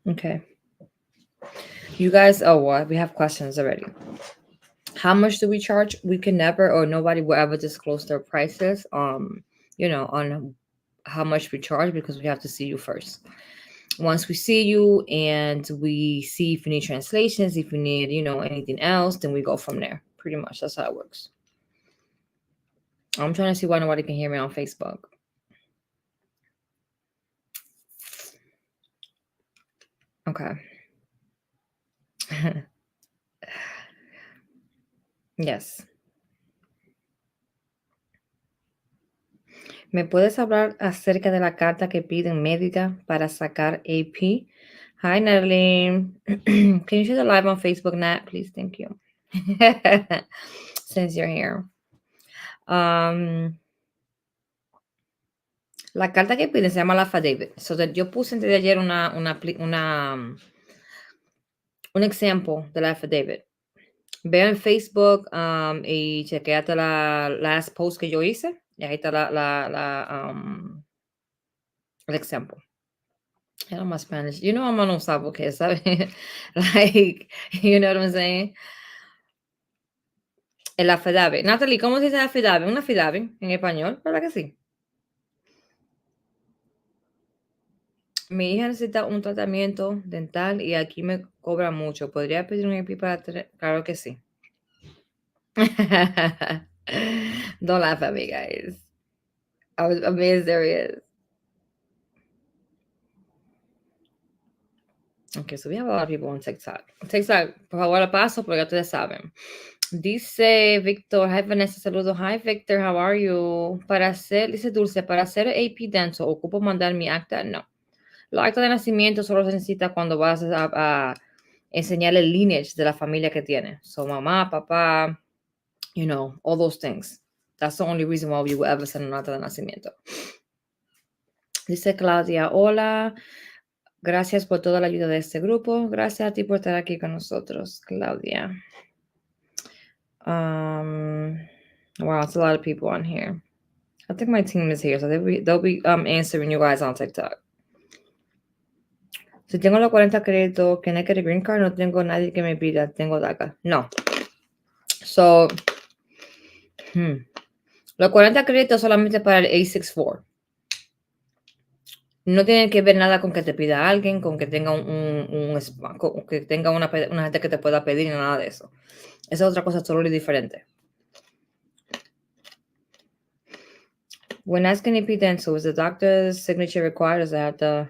Okay. You guys, oh, what? We have questions already. How much do we charge? We can never, or nobody will ever disclose their prices, on how much we charge, because we have to see you first. Once we see you and we see if you need translations, if you need, anything else, then we go from there. Pretty much that's how it works. I'm trying to see why nobody can hear me on Facebook. Okay. Yes. ¿Me puedes hablar acerca de la carta que piden médica para sacar AP? Hi, Natalie. Can you share the live on Facebook, Nat? Please, thank you. Since you're here. La carta que piden se llama la affidavit. So that yo puse antes de ayer un ejemplo de la affidavit. Ve en Facebook y chequeate la last post que yo hice. Y ahí está el ejemplo. I know my Spanish. I'm on un sabo que, ¿sabes? Like, you know what I'm saying? El affidavit. Natalie, ¿cómo se dice affidavit? Un affidavit en español, ¿verdad que sí? Mi hija necesita un tratamiento dental y aquí me cobra mucho. ¿Podría pedir un EP para tener? Claro que sí. Don't laugh at me, guys. I'm being serious. Okay, so we have a lot of people on TikTok. TikTok, por favor, la paso porque ya ustedes saben. Dice Víctor, hi Vanessa, saludos. Hi Victor, how are you? Dice Dulce, para hacer AP Dental, ¿ocupo mandar mi acta? No. Los actas de nacimiento solo se necesita cuando vas a enseñar el lineage de la familia que tiene. So, mamá, papá, all those things. That's the only reason why you will ever send un acta de nacimiento. Dice Claudia, hola. Gracias por toda la ayuda de este grupo. Gracias a ti por estar aquí con nosotros, Claudia. Wow, it's a lot of people on here. I think my team is here, so they'll be answering you guys on TikTok. Si tengo los 40 créditos, que no hay que green card, no tengo nadie que me pida, tengo DACA. No. So, los 40 créditos solamente para el A64. No tiene que ver nada con que te pida alguien, con que tenga que tenga una gente que te pueda pedir, nada de eso. Esa es otra cosa totally diferente. When asking AP dental, is the doctor's signature required? Does it have to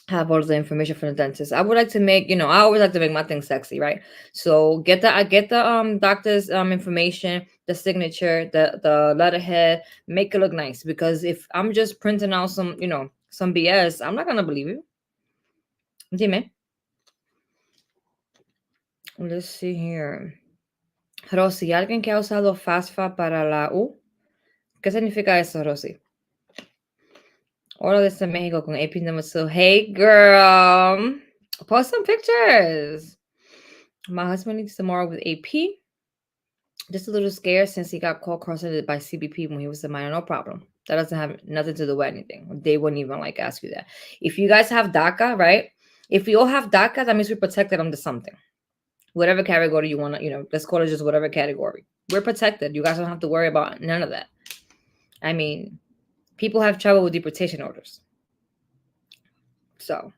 have all the information from the dentist? I would like to make, I always like to make my thing sexy, right? So get the doctor's information, the signature, the letterhead, make it look nice. Because if I'm just printing out some BS, I'm not gonna believe you. Dime. Let's see here. Rosy, ¿alguien que ha usado FAFSA para la U? ¿Qué significa eso, Rosy? Hola desde México con AP number 2. Hey, girl. Post some pictures. My husband needs tomorrow with AP. Just a little scared since he got called cross-eyed by CBP when he was a minor. No problem. That doesn't have nothing to do with anything. They wouldn't even ask you that. If you guys have DACA, right? If we all have DACA, that means we're protected under something. Whatever category you want to, let's call it just whatever category. We're protected. You guys don't have to worry about none of that. I mean, people have trouble with deportation orders. So,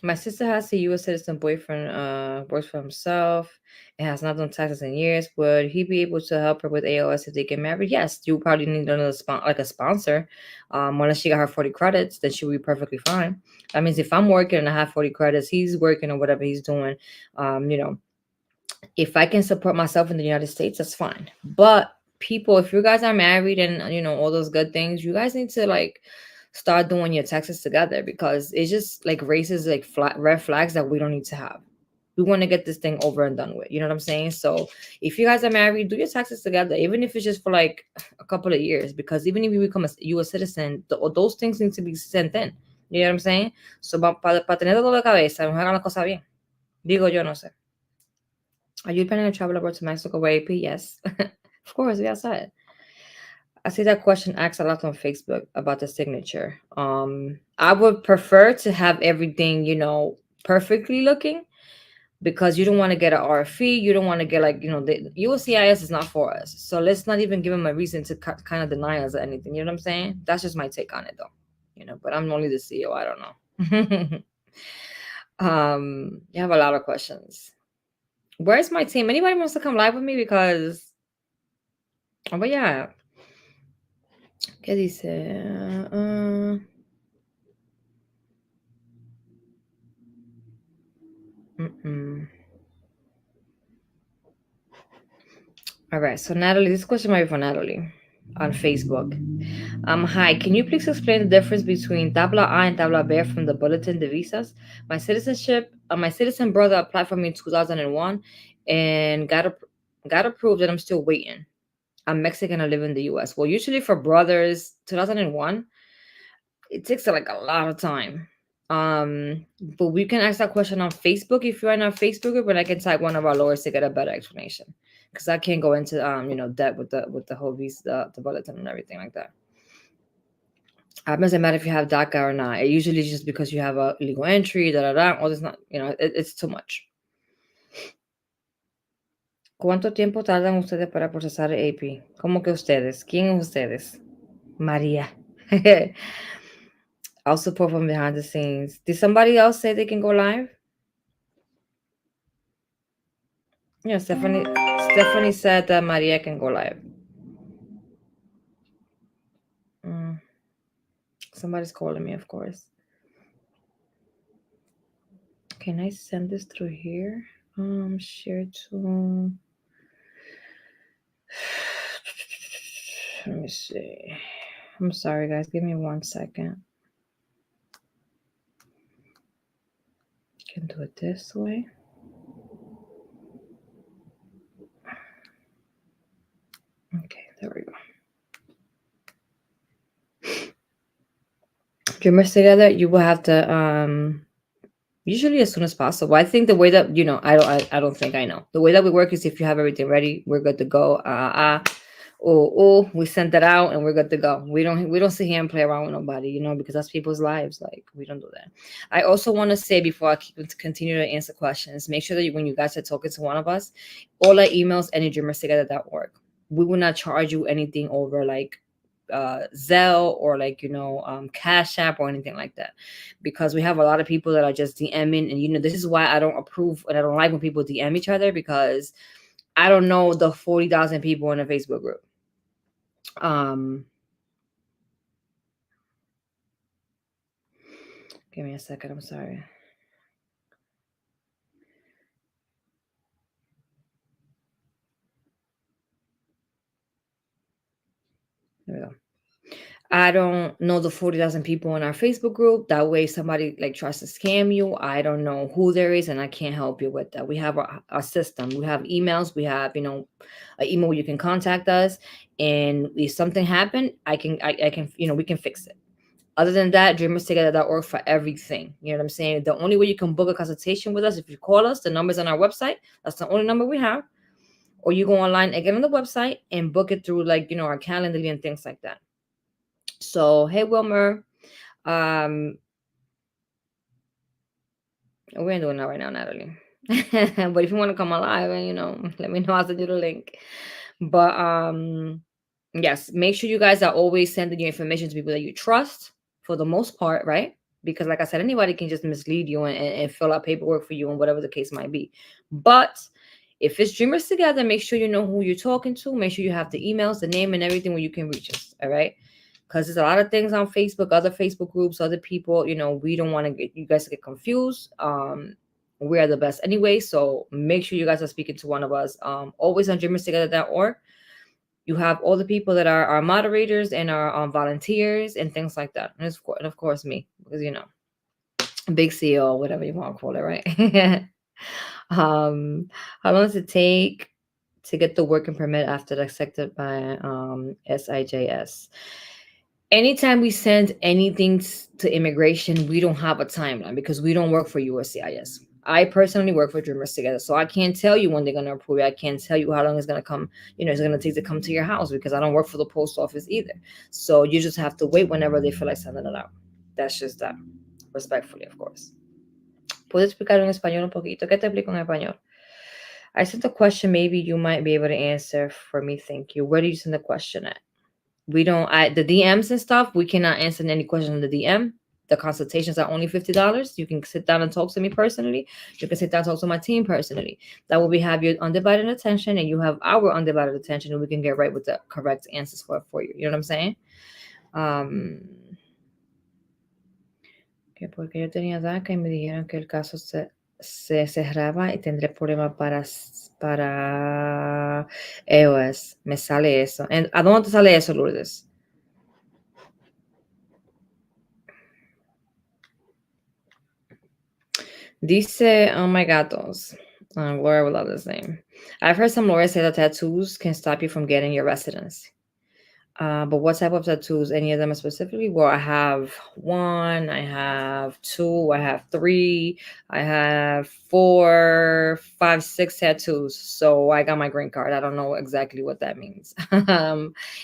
my sister has a U.S. citizen boyfriend, works for himself, and has not done taxes in years. Would he be able to help her with AOS if they get married? Yes, you probably need another a sponsor. Once she got her 40 credits, then she would be perfectly fine. That means if I'm working and I have 40 credits, he's working or whatever he's doing, if I can support myself in the United States, that's fine. But people, if you guys are married and all those good things, you guys need to start doing your taxes together, because it's just raises red flags that we don't need to have. We want to get this thing over and done with. You know what I'm saying? So if you guys are married, do your taxes together, even if it's just for a couple of years, because even if you become a U.S. citizen, those things need to be sent in. You know what I'm saying? So para tener todo de cabeza, mejor hagan la cosa bien. Digo yo, no sé. Are you planning to travel abroad to Mexico with AP? Yes. Of course, we outside. I see that question asked a lot on Facebook about the signature. I would prefer to have everything, perfectly looking because you don't want to get an RFE. You don't want to get like, the USCIS is not for us. So let's not even give them a reason to kind of deny us or anything. You know what I'm saying? That's just my take on it though. But I'm only the CEO. I don't know. You have a lot of questions. Where's my team? Anybody wants to come live with me? Because, but yeah. ¿Qué dice? All right. So Natalie, this question might be for Natalie on Facebook. Hi, can you please explain the difference between Tabla A and Tabla B from the Bulletin de Visas? My citizen brother applied for me in 2001 and got approved, and I'm still waiting. I'm Mexican. I live in the U.S. Well, usually for brothers, 2001, it takes like a lot of time. But we can ask that question on Facebook if you're in our Facebook group, and I can tag one of our lawyers to get a better explanation because I can't go into debt with the whole visa, the bulletin, and everything like that. It doesn't matter if you have DACA or not. It usually just because you have a legal entry, all this not, it's too much. ¿Cuánto tiempo tardan ustedes para procesar el AP? ¿Cómo que ustedes? ¿Quién es ustedes? María. I'll support from behind the scenes. Did somebody else say they can go live? Yeah, Stephanie said that Maria can go live. Somebody's calling me, of course. Can I send this through here? Share to. Let me see. I'm sorry, guys. Give me 1 second. Can do it this way. Okay, there we go. Dreamers together, you will have to usually as soon as possible. I think the way that I don't think I know. The way that we work is if you have everything ready, we're good to go. We sent that out and we're good to go. We don't sit here and play around with nobody, because that's people's lives. Like, we don't do that. I also want to say before I continue to answer questions, make sure that when you guys are talking to one of us, all our emails, anydreamerstogether.org. We will not charge you anything over like Zelle or like Cash App or anything like that, because we have a lot of people that are just DMing, and this is why I don't approve and I don't like when people DM each other, because I don't know the 40,000 people in a Facebook group. Give me a second. I'm sorry. There we go. I don't know the 40,000 people in our Facebook group. That way, somebody like tries to scam you, I don't know who there is, and I can't help you with that. We have a system. We have emails. We have an email where you can contact us, and if something happened, I can we can fix it. Other than that, dreamerstogether.org for everything. You know what I'm saying? The only way you can book a consultation with us, if you call us, the number's on our website. That's the only number we have. Or you go online again on the website and book it through like our calendar and things like that. So, hey, Wilmer. We ain't doing that right now, Natalie. But if you want to come alive and let me know, I'll send you the link. But yes, make sure you guys are always sending your information to people that you trust for the most part, right? Because like I said, anybody can just mislead you and fill out paperwork for you and whatever the case might be. But if it's Dreamers Together, make sure you know who you're talking to. Make sure you have the emails, the name, and everything where you can reach us. All right. Because there's a lot of things on Facebook, other Facebook groups, other people, we don't want to get you guys to get confused. We are the best anyway. So make sure you guys are speaking to one of us. Always on dreamerstogether.org. You have all the people that are our moderators and our volunteers and things like that. And of course me, because, big CEO, whatever you want to call it, right? How long does it take to get the working permit after accepted by SIJS? Anytime we send anything to immigration, we don't have a timeline because we don't work for USCIS. I personally work for Dreamers Together, so I can't tell you when they're gonna approve it. I can't tell you how long it's gonna come. It's gonna take to come to your house because I don't work for the post office either. So you just have to wait whenever they feel like sending it out. That's just that, respectfully, of course. ¿Puedo explicar en español un poquito? ¿Qué te explico en español? I sent a question. Maybe you might be able to answer for me. Thank you. Where do you send the question at? We don't. The DMs and stuff. We cannot answer any questions in the DM. The consultations are only $50. You can sit down and talk to me personally. You can sit down and talk to my team personally. That way we have your undivided attention and you have our undivided attention and we can get right with the correct answers for you. You know what I'm saying? Que porque yo tenía DACA y me dijeron que el caso se cerraba y tendré problemas para EOS. Me sale eso. ¿A dónde te sale eso, Lourdes? Dice, oh my gatos. Laura will love this name. I've heard some lawyers say that tattoos can stop you from getting your residency. But what type of tattoos? Any of them specifically? Well, I have 1, I have 2, I have 3, I have 4, 5, 6 tattoos. So I got my green card. I don't know exactly what that means.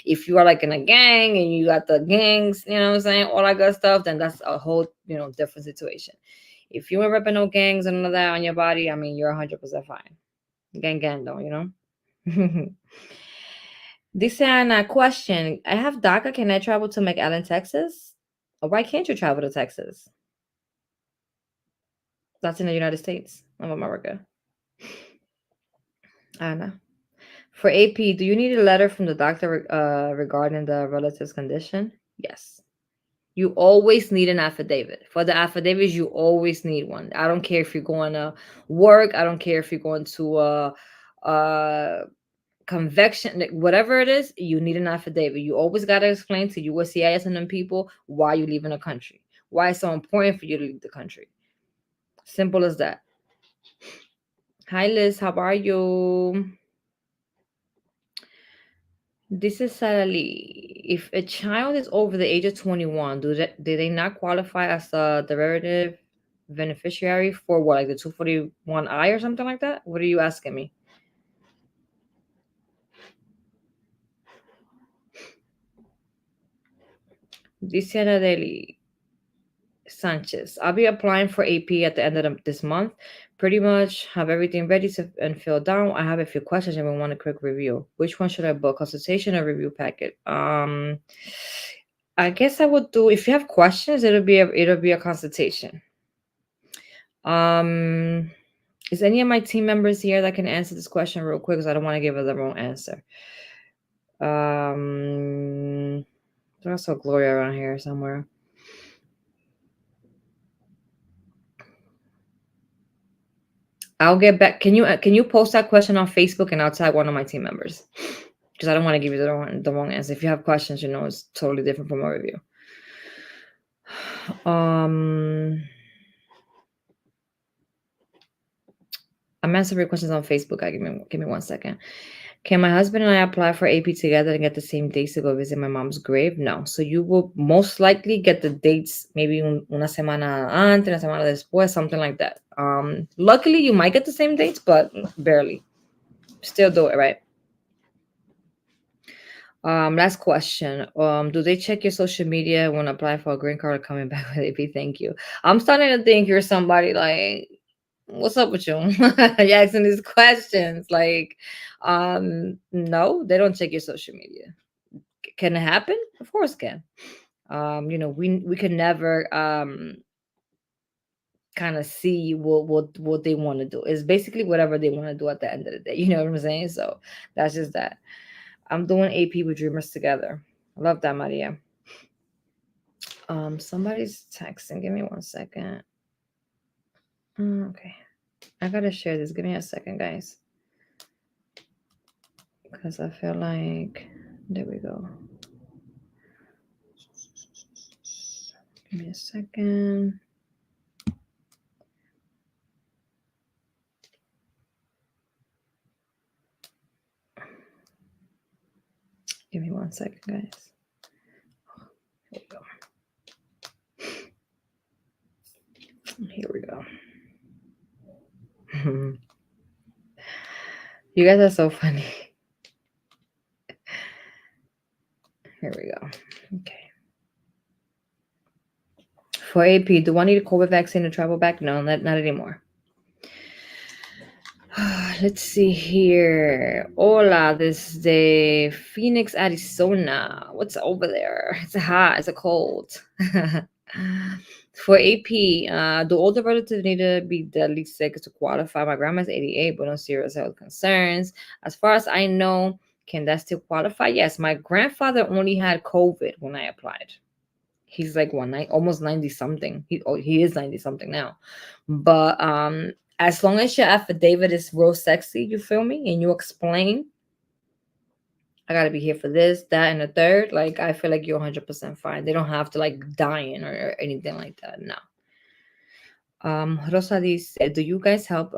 If you are like in a gang and you got the gangs, you know what I'm saying, all that good stuff, then that's a whole, different situation. If you ain't repping no gangs and none of that on your body, I mean, you're 100% fine. Gang, though, Dice Anna, question. I have DACA. Can I travel to McAllen, Texas? Or why can't you travel to Texas? That's in the United States of America. Anna. For AP, do you need a letter from the doctor regarding the relative's condition? Yes. You always need an affidavit. For the affidavits, you always need one. I don't care if you're going to work. I don't care if you're going to convection, whatever it is, you need an affidavit. You always got to explain to USCIS and them people why you leaving the country, why it's so important for you to leave the country. Simple as that. Hi Liz, how are you? This is Sarah Lee. If a child is over the age of 21, do they not qualify as a derivative beneficiary for what, like the 241I or something like that? What are you asking me? Dice Deli Sanchez. I'll be applying for AP at the end of this month. Pretty much have everything ready and filled out. I have a few questions and we want a quick review. Which one should I book? Consultation or review packet? I guess I would do, if you have questions, it'll be a consultation. Is any of my team members here that can answer this question real quick? Because I don't want to give her the wrong answer. There's also Gloria around here somewhere. I'll get back. Can you post that question on Facebook and I'll tag one of my team members? Because I don't want to give you the wrong answer. If you have questions, it's totally different from a review. I'm answering questions on Facebook. Give me 1 second. Can my husband and I apply for AP together and get the same dates to go visit my mom's grave? No. So you will most likely get the dates maybe una semana antes, una semana después, something like that. Luckily, you might get the same dates, but barely. Still do it, right? Last question. Do they check your social media when apply for a green card or coming back with AP? Thank you. I'm starting to think you're somebody like, what's up with you? You're asking these questions. Like, no, they don't check your social media. Can it happen? Of course it can. We can never kind of see what they want to do. It's basically whatever they want to do at the end of the day. You know what I'm saying? So that's just that. I'm doing AP with Dreamers Together. I love that, Maria. Somebody's texting. Give me 1 second. Okay. I gotta share this. Give me a second, guys. Because I feel like there we go. Give me a second. Give me 1 second, guys. Here we go. Here we go. You guys are so funny. Here we go. Okay. For AP, do I need a COVID vaccine to travel back? No, not anymore. Let's see here. Hola, this is the Phoenix, Arizona. What's over there? It's hot. It's a cold. For AP, do older relatives need to be deadly sick to qualify? My grandma's 88, but no serious health concerns. As far as I know, can that still qualify? Yes, my grandfather only had COVID when I applied. He's like almost 90 something. He is 90 something now. But as long as your affidavit is real sexy, you feel me? And you explain, I gotta be here for this, that, and the third. Like I feel like you're 100% fine. They don't have to like dying or anything like that. No. Rosa dice, do you guys help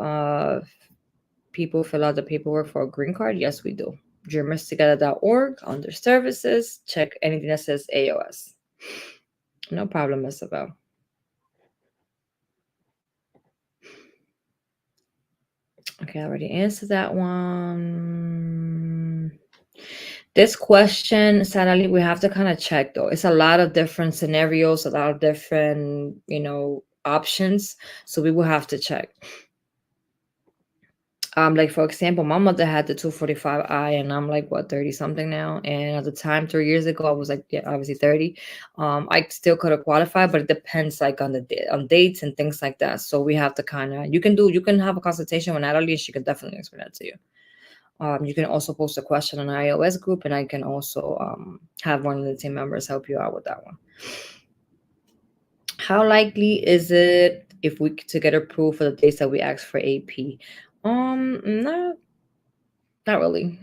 people fill out the paperwork for a green card? Yes, we do. dreamerstogether.org under services. Check anything that says AOS. No problem, Isabel. Okay, I already answered that one. This question, sadly, we have to kind of check though. It's a lot of different scenarios, a lot of different, options. So we will have to check. Like for example, my mother had the 245I and I'm like what 30 something now. And at the time, 3 years ago, I was like, yeah, obviously 30. I still could have qualified, but it depends like on on dates and things like that. So we have to kind of you can have a consultation with Natalie, she can definitely explain that to you. You can also post a question on our iOS group, and I can also have one of the team members help you out with that one. How likely is it if we to get approved for the dates that we asked for AP? Not really.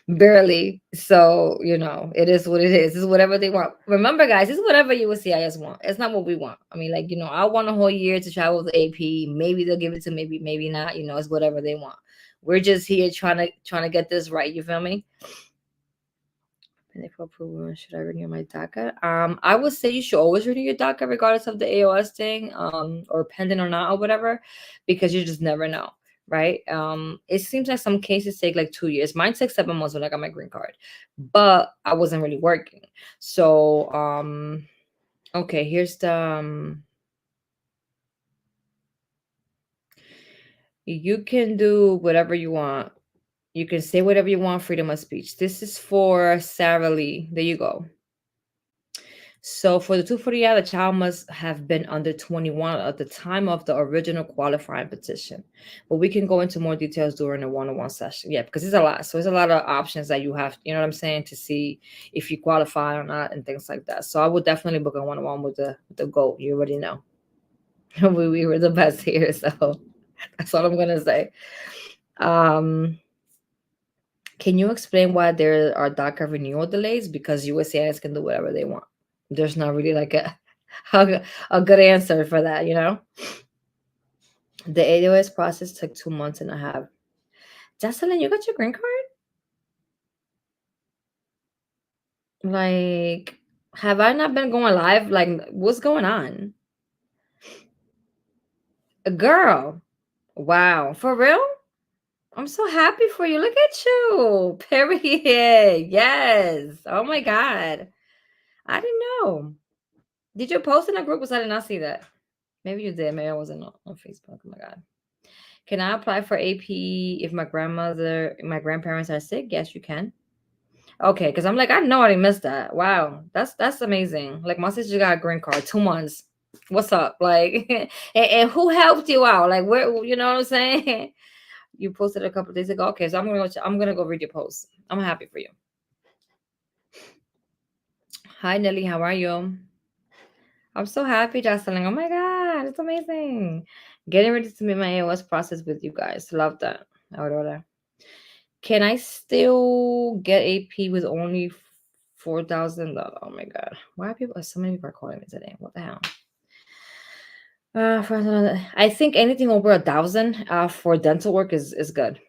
Barely. So, it is what it is. It's whatever they want. Remember, guys, it's whatever USCIS want. It's not what we want. I mean, like, I want a whole year to travel with AP. Maybe they'll give it to maybe not. It's whatever they want. We're just here trying to get this right. You feel me? And if approval, should I renew my DACA? I would say you should always renew your DACA regardless of the AOS thing, or pending or not or whatever, because you just never know, right? It seems like some cases take like 2 years. Mine took 7 months when I got my green card, but I wasn't really working. So, okay, here's the you can do whatever you want. You can say whatever you want, freedom of speech. This is for Sarah Lee. There you go. So for the 240, the child must have been under 21 at the time of the original qualifying petition. But we can go into more details during the one-on-one session. Yeah, because it's a lot. So there's a lot of options that you have, you know what I'm saying, to see if you qualify or not and things like that. So I would definitely book a one-on-one with the GOAT. You already know. we were the best here, so that's all I'm gonna say. Can you explain why there are DACA renewal delays? Because USCIS can do whatever they want. There's not really like a good answer for that, The AOS process took 2 months and a half. Jocelyn, you got your green card? Like, have I not been going live? Like, what's going on? A girl. Wow. For real? I'm so happy for you. Look at you. Period. Yes. Oh my God. I didn't know. Did you post in a group? Because I did not see that. Maybe you did. Maybe I wasn't on Facebook. Oh my God. Can I apply for AP if my grandparents are sick? Yes, you can. Okay, because I'm like, I know I didn't miss that. Wow, that's amazing. Like my sister got a green card, 2 months. What's up? Like, and who helped you out? Like, where? You know what I'm saying? You posted a couple days ago. Okay, so I'm gonna go read your post. I'm happy for you. Hi Nelly, how are you? I'm so happy, Jocelyn. Oh my God, it's amazing. Getting ready to submit my AOS process with you guys. Love that. Aurora. Can I still get AP with only 4,000? Oh my God. Why are so many people are calling me today? What the hell? I think anything over 1,000 for dental work is good.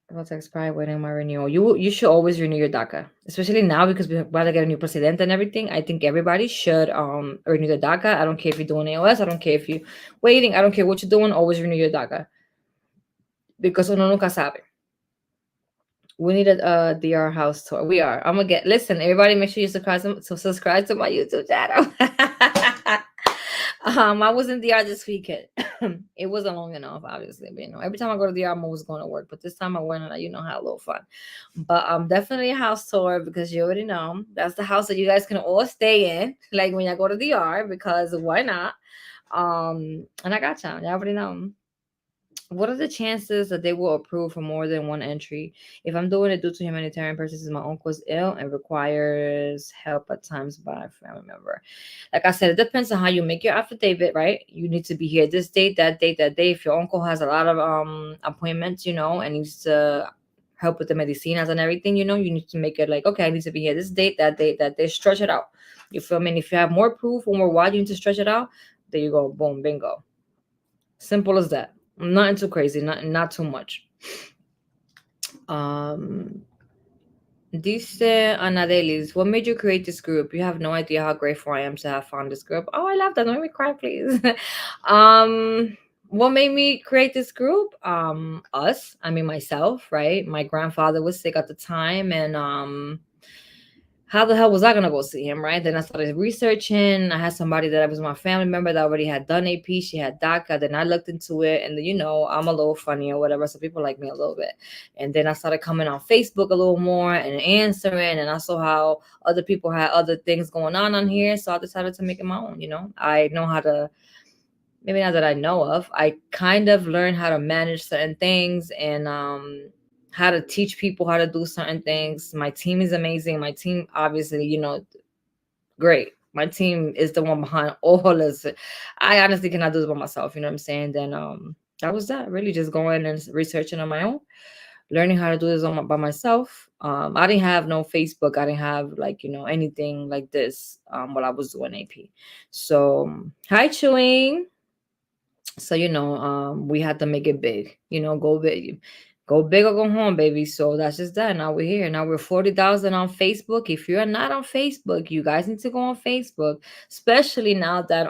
About to expire, waiting my renewal. You should always renew your DACA, especially now because we're about to get a new president and everything. I think everybody should renew the DACA. I don't care if you're doing AOS. I don't care if you're waiting. I don't care what you're doing. Always renew your DACA because uno nunca sabe. We need a DR house tour. We are. I'm gonna get. Listen, everybody, make sure you subscribe to my YouTube channel. I was in DR this weekend. It wasn't long enough, obviously, but every time I go to DR, I'm always going to work. But this time I went and had a little fun. But definitely a house tour because you already know that's the house that you guys can all stay in, like when you go to DR, because why not? And I got y'all. Y'all already know. What are the chances that they will approve for more than one entry? If I'm doing it due to humanitarian purposes, my uncle is ill and requires help at times by a family member. Like I said, it depends on how you make your affidavit, right? You need to be here this date, that date, that day. If your uncle has a lot of appointments, and needs to help with the medicinas and everything, you need to make it like, okay, I need to be here this date, that date, that day. Stretch it out. You feel me? And if you have more proof or more why you need to stretch it out, there you go. Boom, bingo. Simple as that. Nothing too crazy, not too much. Dice Anadelis, what made you create this group? You have no idea how grateful I am to have found this group. Oh, I love that. Don't make me cry, please. What made me create this group? Myself, right? My grandfather was sick at the time, and how the hell was I gonna go see him, right? Then I started researching. I had somebody that was my family member that already had done AP. She had DACA. Then I looked into it, and I'm a little funny or whatever, so people like me a little bit. And then I started coming on Facebook a little more and answering, and I saw how other people had other things going on here, so I decided to make it my own. I know how to. Maybe not that I know of. I kind of learned how to manage certain things and how to teach people how to do certain things. My team is amazing. My team, obviously, great. My team is the one behind all this. I honestly cannot do this by myself. You know what I'm saying? Then that was that. Really, just going and researching on my own, learning how to do this by myself. I didn't have no Facebook. I didn't have anything like this while I was doing AP. So hi, Chewing. So we had to make it big. Go big or go home, baby. So that's just that. Now we're here. Now we're 40,000 on Facebook. If you're not on Facebook, you guys need to go on Facebook, especially now that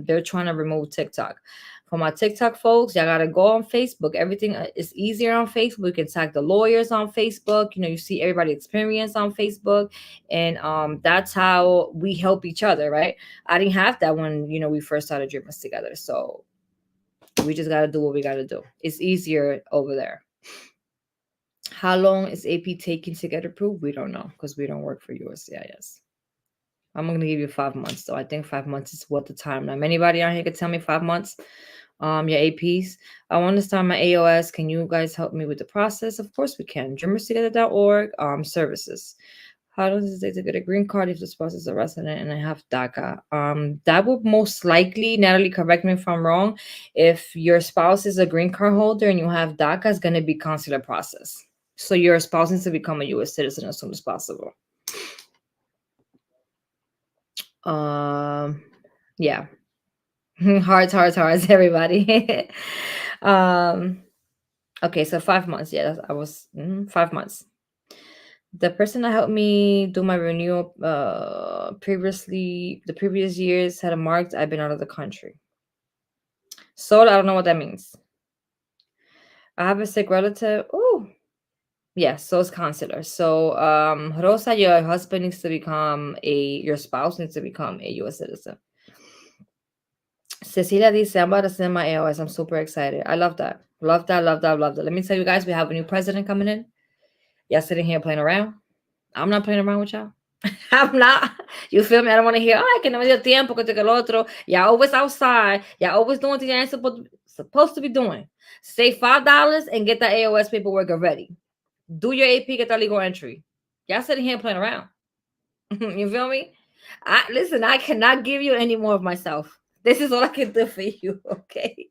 they're trying to remove TikTok. For my TikTok folks, y'all gotta go on Facebook. Everything is easier on Facebook. You can tag the lawyers on Facebook. You see everybody experience on Facebook, and that's how we help each other, right? I didn't have that when we first started Dreamers together. So we just got to do what we got to do. It's easier over there. How long is AP taking to get approved? We don't know because we don't work for USCIS. I'm going to give you 5 months, though. I think 5 months is what the timeline. Anybody out here can tell me 5 months? Your APs. I want to start my AOS. Can you guys help me with the process? Of course we can. DreamersTogether.org. Services. How does it take to get a green card if the spouse is a resident and I have DACA? That would most likely, Natalie, correct me if I'm wrong, if your spouse is a green card holder and you have DACA, it's going to be consular process. So your spouse needs to become a U.S. citizen as soon as possible. Yeah. Hearts, everybody. Okay, so 5 months. Yeah, I was 5 months. The person that helped me do my renewal the previous years had a marked I've been out of the country. So I don't know what that means. I have a sick relative. Oh, yeah, so it's consular. So Rosa, your husband needs to become your spouse needs to become a U.S. citizen. Cecilia dice, I'm about to send my AOS. I'm super excited. I love that. Love that. Let me tell you guys, we have a new president coming in. Y'all sitting here playing around. I'm not playing around with y'all. I'm not. You feel me? I don't want to hear, que no me dio tiempo, que el otro. Y'all always outside. Y'all always doing things you ain't supposed to be doing. Save $5 and get that AOS paperwork ready. Do your AP, get that legal entry. Y'all sitting here playing around. You feel me? Listen, I cannot give you any more of myself. This is all I can do for you, okay?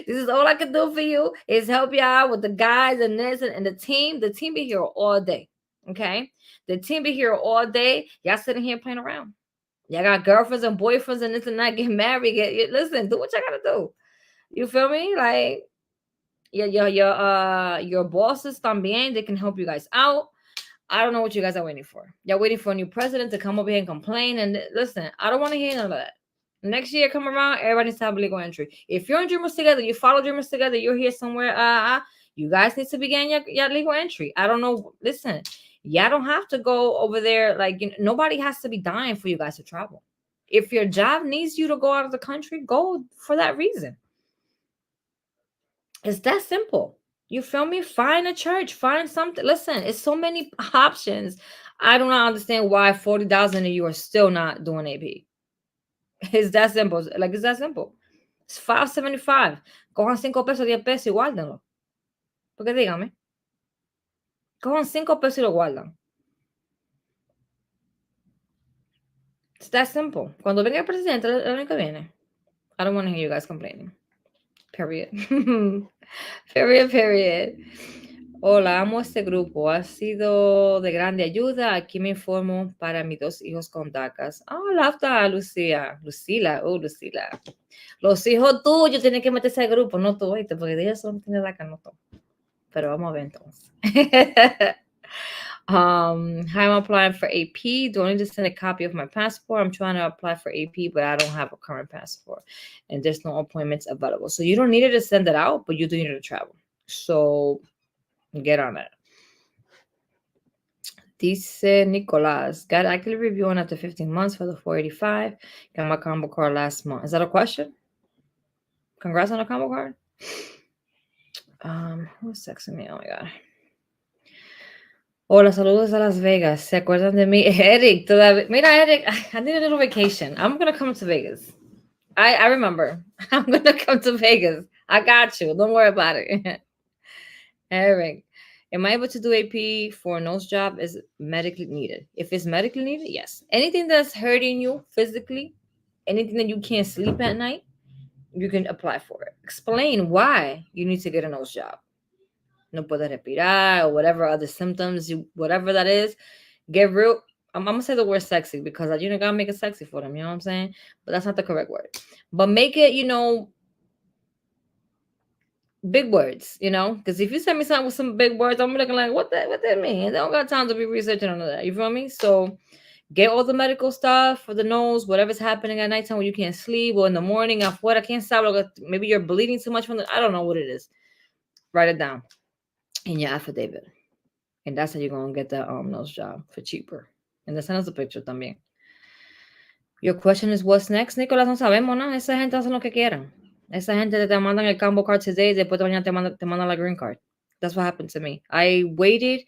This is all I can do for you is help you out with the guys and this and the team. The team be here all day, okay? The team be here all day. Y'all sitting here playing around. Y'all got girlfriends and boyfriends and this and that. Get married. Listen, do what y'all gotta do. You feel me? Like, Your bosses también, they can help you guys out. I don't know what you guys are waiting for. You're waiting for a new president to come over here and complain. And listen, I don't want to hear none of that. Next year come around, everybody needs to have a legal entry. If you're in Dreamers Together, you follow Dreamers Together, you're here somewhere, you guys need to begin your legal entry. I don't know. Listen, y'all don't have to go over there. Like, nobody has to be dying for you guys to travel. If your job needs you to go out of the country, go for that reason. It's that simple. You feel me? Find a church, find something. Listen, it's so many options. I do not understand why 40,000 of you are still not doing AP. It's that simple. Like, it's that simple. It's 575. Cojan 5 pesos, 10 pesos y guárdenlo. Porque dígame. Cojan 5 pesos y lo guardan. It's that simple. Cuando venga el presidente el año que viene, I don't want to hear you guys complaining. Period. Period. Hola, amo este grupo. Ha sido de grande ayuda. Aquí me informo para mis 2 hijos con DACAs. Oh, lafta, Lucía. Lucila. Los hijos tuyos tienen que meterse al grupo, no tú, ¿oíste? Porque ellos son tienen DACA, no tú. Pero vamos a ver entonces. Hi, I'm applying for AP. Do I need to send a copy of my passport? I'm trying to apply for AP, but I don't have a current passport, and there's no appointments available. So you don't need it to send it out, but you do need to travel. So get on it. Dice Nicolas, got actively reviewing after 15 months for the 485. Got my combo card last month. Is that a question? Congrats on the combo card. Who's texting me? Oh my god. Hola, saludos a Las Vegas. ¿Se acuerdan de mí? Eric, todavía. Mira, Eric, I need a little vacation. I'm gonna come to Vegas. I remember. I'm gonna come to Vegas. I got you. Don't worry about it. Eric, am I able to do AP for a nose job? Is medically needed? If it's medically needed, yes. Anything that's hurting you physically, anything that you can't sleep at night, you can apply for it. Explain why you need to get a nose job. No puede respirar or whatever other symptoms, whatever that is. Get real. I'm gonna say the word sexy because you gotta make it sexy for them. You know what I'm saying? But that's not the correct word. But make it, big words, because if you send me something with some big words, I'm looking like, what that mean? They don't got time to be researching on that. You feel me? So get all the medical stuff for the nose, whatever's happening at nighttime when you can't sleep or in the morning, afuera, can't stop. Maybe you're bleeding too much from I don't know what it is. Write it down in your affidavit. And that's how you're going to get that nose job for cheaper. And then send us a picture también. Your question is, what's next? Nicolás, no sabemos, ¿no? Esa gente hace lo que quieran. Esa gente te mandan el combo card today, después de mañana te mandan la green card. That's what happened to me. I waited.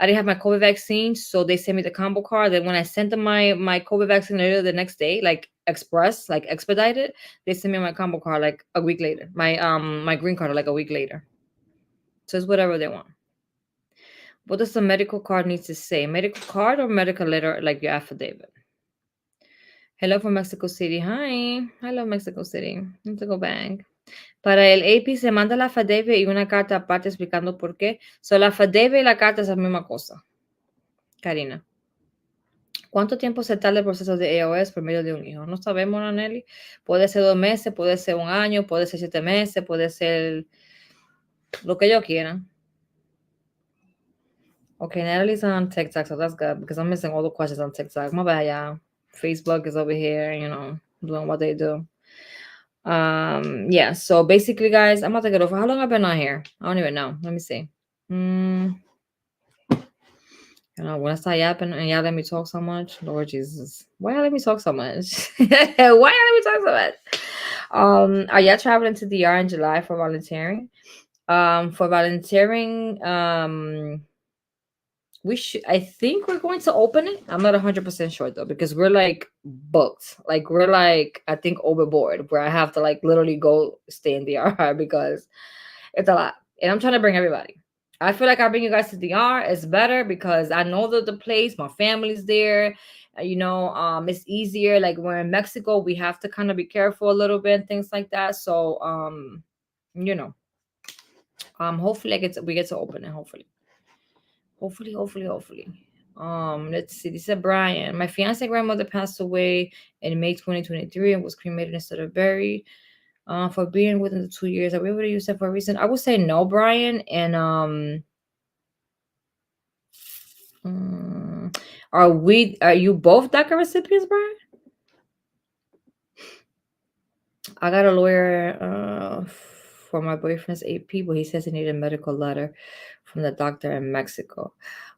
I didn't have my COVID vaccine, so they sent me the combo card. Then when I sent them my COVID vaccine later the next day, like express, like expedited, they sent me my combo card like a week later. My green card like a week later. So it's whatever they want. What does the medical card need to say? Medical card or medical letter, like your affidavit? Hello from Mexico City. Hi. Hello, Mexico City. Need to go back. Para el AP se manda la affidavit y una carta aparte explicando por qué. So, la affidavit y la carta es la misma cosa. Karina. ¿Cuánto tiempo se tarda el proceso de AOS por medio de un hijo? No sabemos, Nelly. Puede ser 2 meses, puede ser 1 año, puede ser 7 meses, puede ser lo que ellos quieran. Okay, Natalie's on TikTok, so that's good because I'm missing all the questions on TikTok. My bad, y'all. Facebook is over here, doing what they do. Yeah, so basically, guys, I'm about to get over. How long have I been on here? I don't even know. Let me see. When I start yapping and y'all let me talk so much, Lord Jesus, why y'all let me talk so much? Why y'all let me talk so much? Are y'all traveling to DR in July for volunteering? For volunteering, I think we're going to open it. I'm not 100% sure though, because we're like booked. Like we're like, I think overboard where I have to like literally go stay in DR because it's a lot. And I'm trying to bring everybody. I feel like I bring you guys to DR. It's better because I know the place, my family's there. It's easier. Like we're in Mexico, we have to kind of be careful a little bit and things like that. So, hopefully we get to open it. Hopefully. Let's see. This is Brian. My fiance grandmother passed away in May 2023 and was cremated instead of buried. For being within the 2 years. Are we able to use that for a reason? I would say no, Brian. And mm, are you both DACA recipients, Brian? I got a lawyer for my boyfriend's AP, but he says he needed a medical letter from the doctor in Mexico.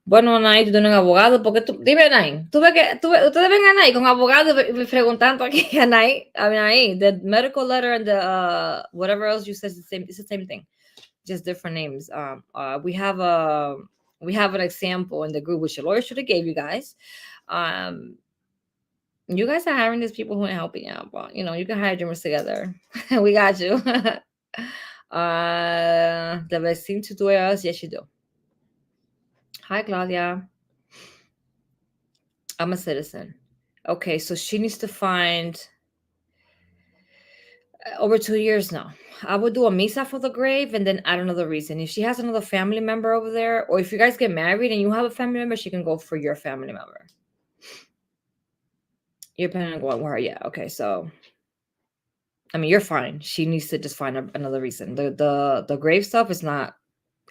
Bueno, Nay, tú tienes un abogado, porque tú, dime, Nay, ustedes ven a Nay con abogado preguntando aquí a Nay, I mean, Nay, the medical letter and the whatever else you said is the same. It's the same thing, just different names. We have an example in the group which the lawyer should have gave you guys. You guys are hiring these people who ain't helping out, but you can hire dreamers together. We got you. The best thing to do is yes, you do. Hi, Claudia. I'm a citizen. Okay, so she needs to find over 2 years now. I would do a misa for the grave and then add another reason. If she has another family member over there, or if you guys get married and you have a family member, she can go for your family member. You're planning on going with her, yeah. Okay, so I mean, you're fine. She needs to just find another reason. The grave stuff is not.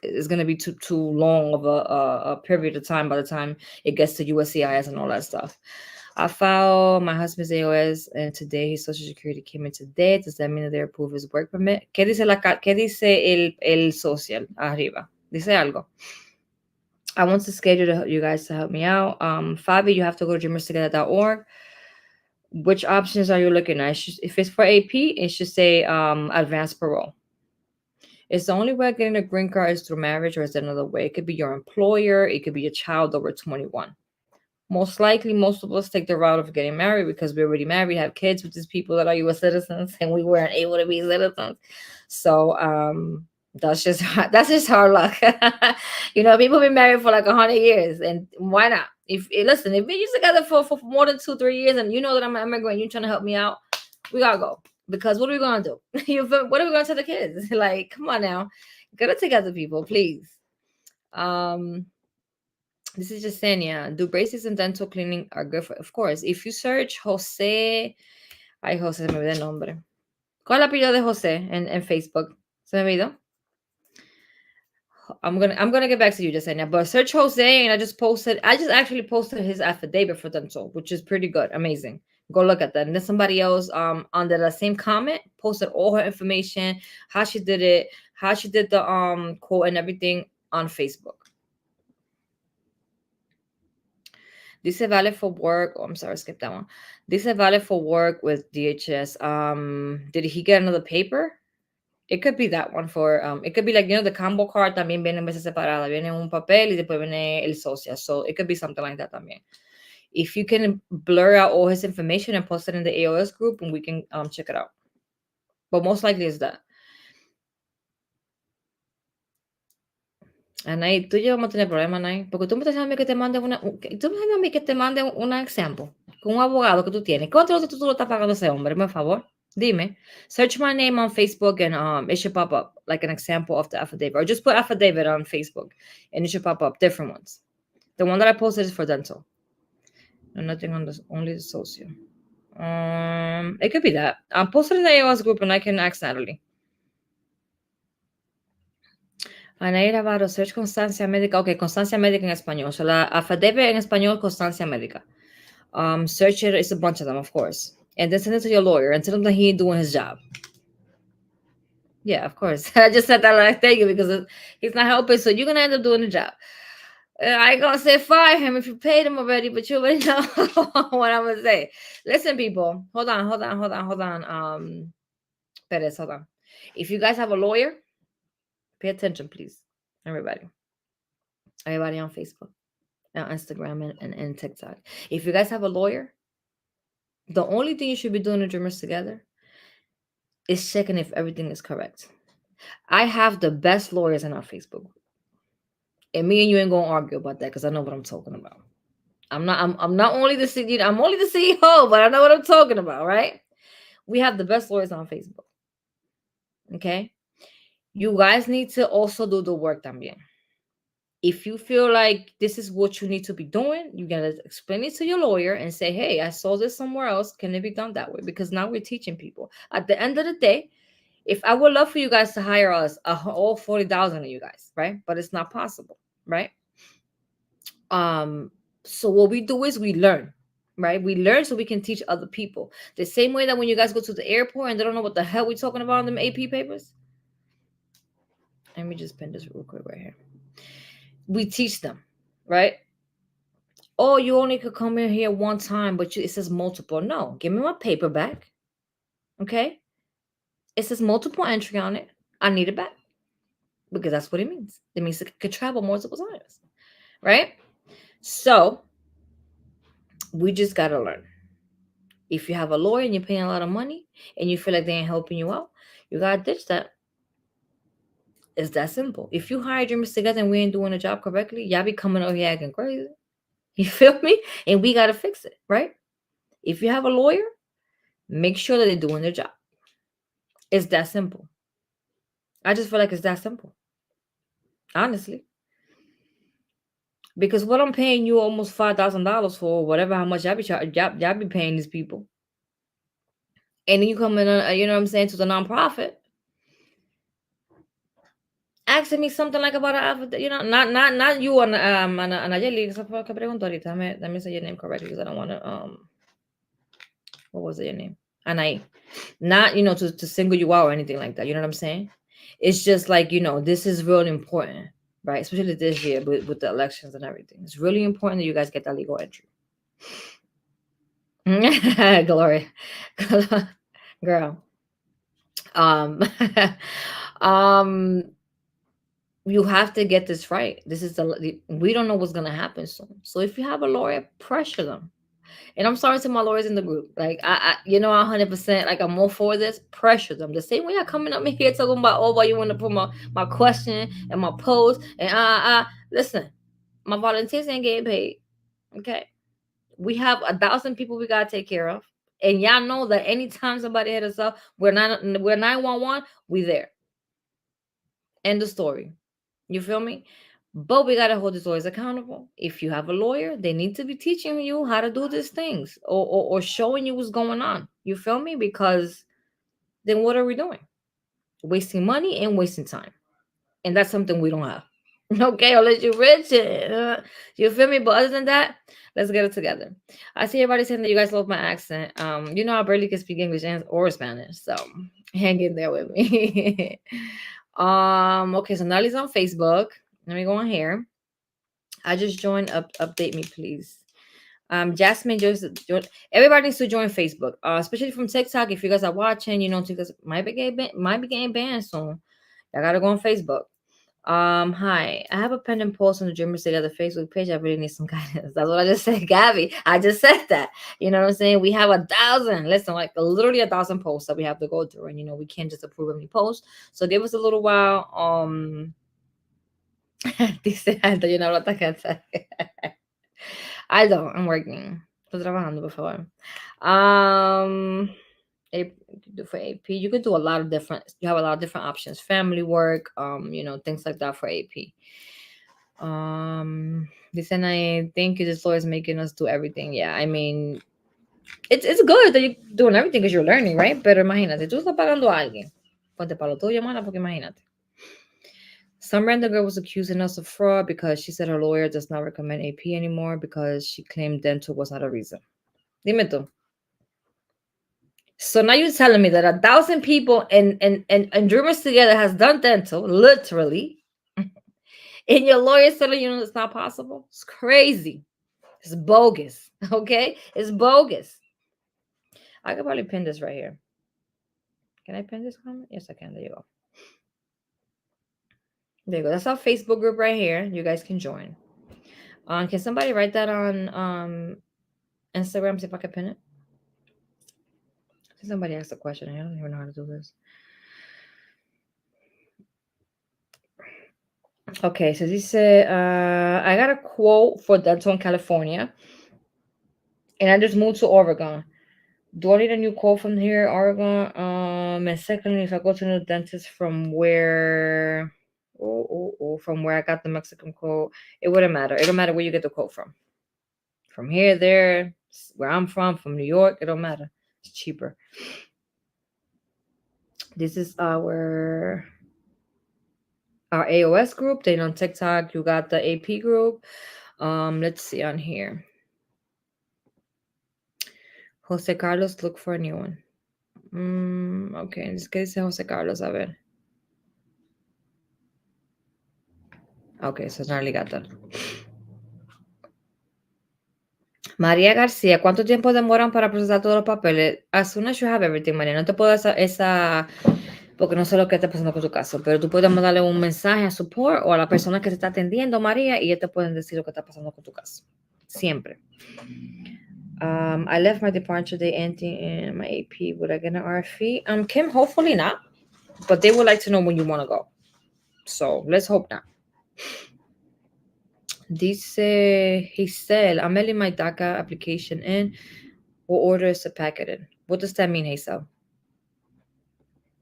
It's going to be too long of a period of time by the time it gets to USCIS and all that stuff. I filed my husband's AOS and today his Social Security came in today. Does that mean that they approve his work permit? ¿Qué dice qué dice el social arriba? Dice algo. I want to schedule you guys to help me out. Fabi, you have to go to dreamerstogether.org. Which options are you looking at? If it's for AP, it should say advanced parole. It's the only way of getting a green card is through marriage, or is there another way? It could be your employer. It could be a child over 21. Most likely, most of us take the route of getting married because we're already married, have kids with these people that are U.S. citizens, and we weren't able to be citizens. So that's just our luck. People been married for like 100 years, and why not? If we've been together for more than 2-3 years, and you know that I'm an immigrant, you're trying to help me out, we gotta go. Because what are we gonna do? What are we gonna tell the kids? Like, come on now, get it together, people, please. This is just saying, yeah. Do braces and dental cleaning are good of course. If you search Jose, Jose, se me olvidó el nombre. ¿Cuál es el apellido de Jose en Facebook? Se me olvidó. I'm gonna get back to you just saying that. But search Jose, and I just actually posted his affidavit for dental, which is pretty good, amazing. Go look at that. And then somebody else under the same comment posted all her information, how she did it, how she did the quote and everything on Facebook. This is valid for work. Oh, I'm sorry, skip that one. This is valid for work with DHS. Did he get another paper? It could be that one for it could be like the combo card también viene en veces separada. Viene un papel y después viene el social. So it could be something like that también. If you can blur out all his information and post it in the AOS group, and we can check it out. But most likely it's that. Anaí, tú y yo vamos a tener problemas, Anaí, porque tú me estás diciendo a mí que te mande un ejemplo con un abogado que tú tienes. ¿Cuánto tú lo estás pagando a ese hombre? Por favor, dime. Search my name on Facebook and it should pop up like an example of the affidavit, or just put affidavit on Facebook and it should pop up different ones. The one that I posted is for dental. No, nothing on this, only the social. It could be that. I'll post it in the AOS group and I can ask Natalie. Anaí Navarro, search constancia médica. Ok, constancia médica en español. So la affidavit en español, constancia médica. Search it. It's a bunch of them, of course. And then send it to your lawyer and tell him that he ain't doing his job. Yeah, of course. I just said that like thank you because he's not helping, so you're gonna end up doing the job. I ain't gonna say fire him if you paid him already, but you already know what I'm gonna say. Listen, people, hold on. Perez, hold on. If you guys have a lawyer, pay attention, please. Everybody on Facebook, on Instagram, and TikTok. If you guys have a lawyer, the only thing you should be doing in Dreamers Together is checking if everything is correct. I have the best lawyers in our Facebook, and me and you ain't gonna argue about that because I know what I'm talking about. I'm not only the CEO, I'm only the CEO, but I know what I'm talking about, right? We have the best lawyers on Facebook. Okay, you guys need to also do the work también. If you feel like this is what you need to be doing, you gotta explain it to your lawyer and say, hey, I saw this somewhere else. Can it be done that way? Because now we're teaching people. At the end of the day, If I would love for you guys to hire us, all 40,000 of you guys, right? But it's not possible, right? Um, so what we do is we learn, right? We learn so we can teach other people. The same way that when you guys go to the airport and they don't know what the hell we're talking about in them AP papers. Let me just pin this real quick right here. We teach them, right? Oh, you only could come in here one time, but it says multiple. No, give me my paper back. Okay? It says multiple entry on it. I need it back because that's what it means. It means it could travel multiple times, right? So we just gotta learn. If you have a lawyer and you're paying a lot of money and you feel like they ain't helping you out, you gotta ditch that. It's that simple. If you hire dreamers together and we ain't doing the job correctly, y'all be coming over here acting crazy. You feel me? And we gotta fix it, right? If you have a lawyer, make sure that they're doing their job. It's that simple. I just feel like it's that simple. Honestly. Because what I'm paying you almost $5,000 for, whatever how much y'all be paying these people. And then you come in, you know what I'm saying, to the nonprofit, asking me something like about you know, not you on Anayeli, because I pregunto ahorita. Let me say your name correctly because I don't want to what was it, your name? Anai. Not, you know, to single you out or anything like that. You know what I'm saying? It's just like, you know, this is really important, right? Especially this year with the elections and everything. It's really important that you guys get that legal entry. Gloria. Girl. Um um you have to get this right. This is we don't know what's gonna happen soon. So if you have a lawyer, pressure them. And I'm sorry to my lawyers in the group. Like you know, 100%. Like I'm all for this. Pressure them the same way I coming up here talking about, oh, why you want to put my question and my post and listen, my volunteers ain't getting paid. Okay, we have 1,000 people we gotta take care of, and y'all know that anytime somebody hit us up, we're 911. We there. End of story. You feel me? But we gotta hold these lawyers accountable. If you have a lawyer, they need to be teaching you how to do these things or showing you what's going on. You feel me? Because then what are we doing? Wasting money and wasting time. And that's something we don't have. Okay, unless you're rich. You feel me? But other than that, let's get it together. I see everybody saying that you guys love my accent. You know, I barely can speak English or Spanish, so hang in there with me. Okay, so Nellie's on Facebook. Let me go on here. I just joined up. Update me, please. Jasmine, everybody needs to join Facebook, especially from TikTok. If you guys are watching, you know, TikTok might be getting banned soon. I gotta go on Facebook. Hi, I have a pending post on the Dreamers Together Facebook page. I really need some guidance. That's what I just said, Gabby. I just said that. You know what I'm saying? We have 1,000. Listen, like literally 1,000 posts that we have to go through, and you know we can't just approve any post. So give us a little while. Dice Aldo, yo no hablo hasta cansar. Aldo, I'm working. Estoy trabajando, por favor. For AP, you could do a lot of different. You have a lot of different options. Family work, you know, things like that for AP. Dicen I thank you. This lawyer is making us do everything. Yeah, I mean, it's good that you're doing everything because you're learning, right? Pero imagínate, tú estás pagando a alguien. Ponte para lo tuyo, mana, porque imagínate. Some random girl was accusing us of fraud because she said her lawyer does not recommend AP anymore because she claimed dental was not a reason. Dime tú. So now you're telling me that 1,000 people and Dreamers Together has done dental, literally, and your lawyer's telling you it's not possible? It's crazy. It's bogus. Okay? It's bogus. I could probably pin this right here. Can I pin this comment? Yes, I can. There you go. There you go. That's our Facebook group right here. You guys can join. Can somebody write that on Instagram? See if I can pin it. Somebody asked a question. I don't even know how to do this. Okay, so this said, I got a quote for dental in California, and I just moved to Oregon. Do I need a new quote from here, Oregon? And secondly, if I go to the dentist from where, from where I got the Mexican quote, it wouldn't matter. It don't matter where you get the quote from. From here, there, where I'm from New York, it don't matter. It's cheaper. This is our AOS group. Then on TikTok, you got the AP group. Let's see on here. Jose Carlos, look for a new one. Okay, in this case, Jose Carlos, a ver. Okay, so Charlie got that. María García, ¿cuánto tiempo demoran para procesar todos los papeles? As soon as you have everything, María. No te puedo dar esa porque no sé lo que está pasando con tu caso, pero tú puedes mandarle un mensaje a support o a la persona que te está atendiendo, María, y ellos te pueden decir lo que está pasando con tu caso. Siempre. I left my departure day ending in my AP. Would I get an RFE? Kim, hopefully not, but they would like to know when you want to go. So let's hope not. Dice Hazel, I'm mailing my DACA application in. What order is the packet in? What does that mean, Hazel?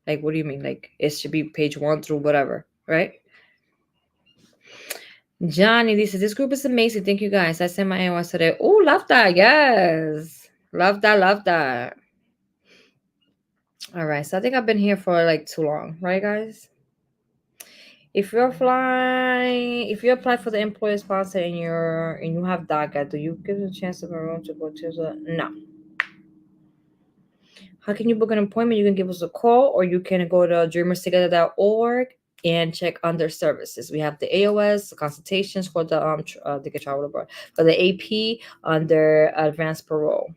Like, what do you mean? Like, it should be page 1 through whatever, right? Johnny, this group is amazing. Thank you guys. I sent my AOS today. Oh, love that. Yes. Love that. Love that. All right. So I think I've been here for like too long, right, guys? If you apply for the employer sponsor and you have DACA, do you give a chance of a room to go to the no? How can you book an appointment? You can give us a call or you can go to dreamerstogether.org and check under services. We have the AOS the consultations for the travel abroad, for the AP under advanced parole.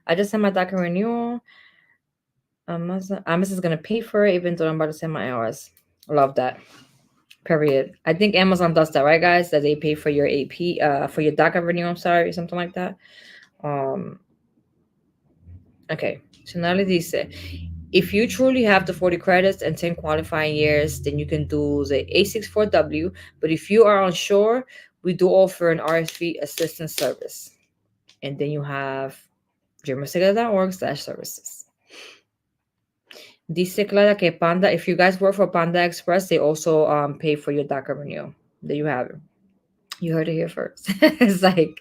I just sent my DACA renewal. Amazon is gonna pay for it, even though I'm about to send my AOS. Love that. Period. I think Amazon does that, right, guys? That they pay for your AP, for your DACA renewal. I'm sorry, something like that. Okay. So now dice, if you truly have the 40 credits and 10 qualifying years, then you can do the A64W. But if you are unsure, we do offer an RSV assistance service. And then you have germasiga.org/services. Dice Clara que Panda, if you guys work for Panda Express, they also pay for your DACA renewal. There you have it. You heard it here first. It's like,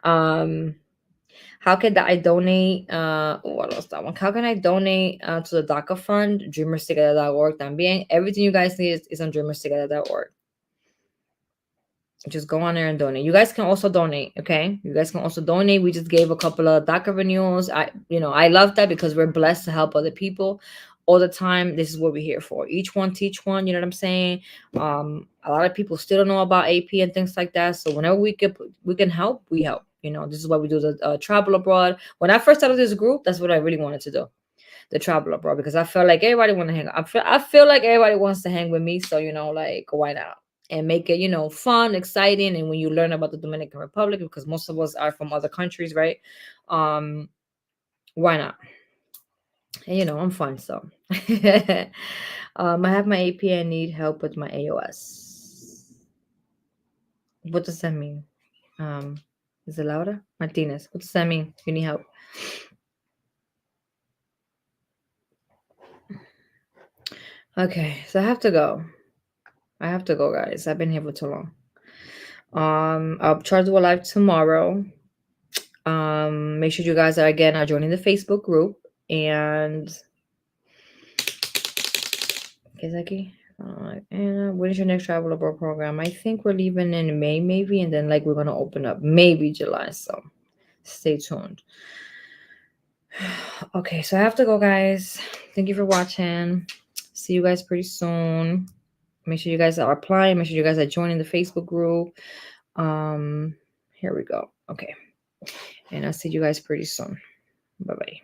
how can I donate? What else that one? How can I donate to the DACA fund? Dreamerstogether.org también. Everything you guys need is on dreamerstogether.org. Just go on there and donate. You guys can also donate, okay? You guys can also donate. We just gave a couple of DACA renewals. I love that because we're blessed to help other people all the time. This is what we're here for. Each one teach one. You know what I'm saying? A lot of people still don't know about AP and things like that. So whenever we can help, we help. This is why we do the travel abroad. When I first started this group, that's what I really wanted to do, the travel abroad, because I felt like everybody want to hang. I feel like everybody wants to hang with me. So like why not? And make it, fun, exciting. And when you learn about the Dominican Republic, because most of us are from other countries, right? Why not? And I'm fun, so I have my AP. I need help with my AOS. What does that mean? Is it Laura Martinez? What does that mean? You need help? Okay, so I have to go. Guys. I've been here for too long. I'll try to do a live tomorrow. Make sure you guys are joining the Facebook group. And when is your next travel abroad program? I think we're leaving in May, maybe, and then we're gonna open up maybe July. So stay tuned. Okay, so I have to go, guys. Thank you for watching. See you guys pretty soon. Make sure you guys are applying. Make sure you guys are joining the Facebook group. Here we go. Okay. And I'll see you guys pretty soon. Bye-bye.